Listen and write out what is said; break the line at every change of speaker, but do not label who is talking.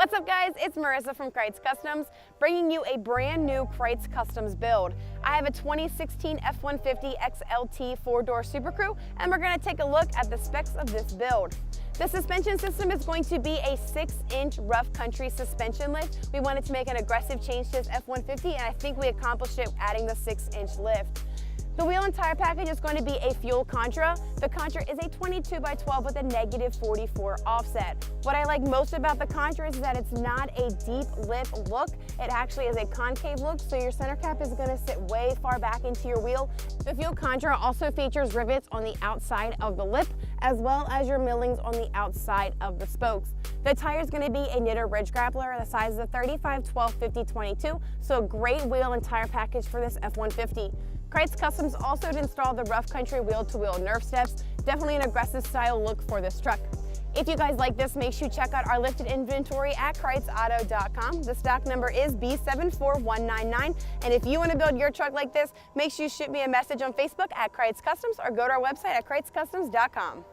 What's up guys, it's Marissa from Krietz Customs, bringing you a brand new Krietz Customs build. I have a 2016 F-150 XLT 4-door Super Crew, and we're gonna take a look at the specs of this build. The suspension system is going to be a 6-inch rough country suspension lift. We wanted to make an aggressive change to this F-150, and I think we accomplished it adding the 6-inch lift. The wheel and tire package is going to be a fuel Contra. The Contra is a 22x12 with a -44 offset. What I like most about the Contra is that it's not a deep lip look. It actually is a concave look, so your center cap is going to sit way far back into your wheel. The fuel Contra also features rivets on the outside of the lip, as well as your millings on the outside of the spokes. The tire is going to be a Nitto Ridge Grappler, the size of 35, 12, 50, 22, so a great wheel and tire package for this F-150. Krietz Customs also installed the rough country wheel-to-wheel Nerf steps, definitely an aggressive style look for this truck. If you guys like this, make sure you check out our lifted inventory at KrietzAuto.com. The stock number is B74199, and if you want to build your truck like this, make sure you shoot me a message on Facebook at Krietz Customs or go to our website at KrietzCustoms.com.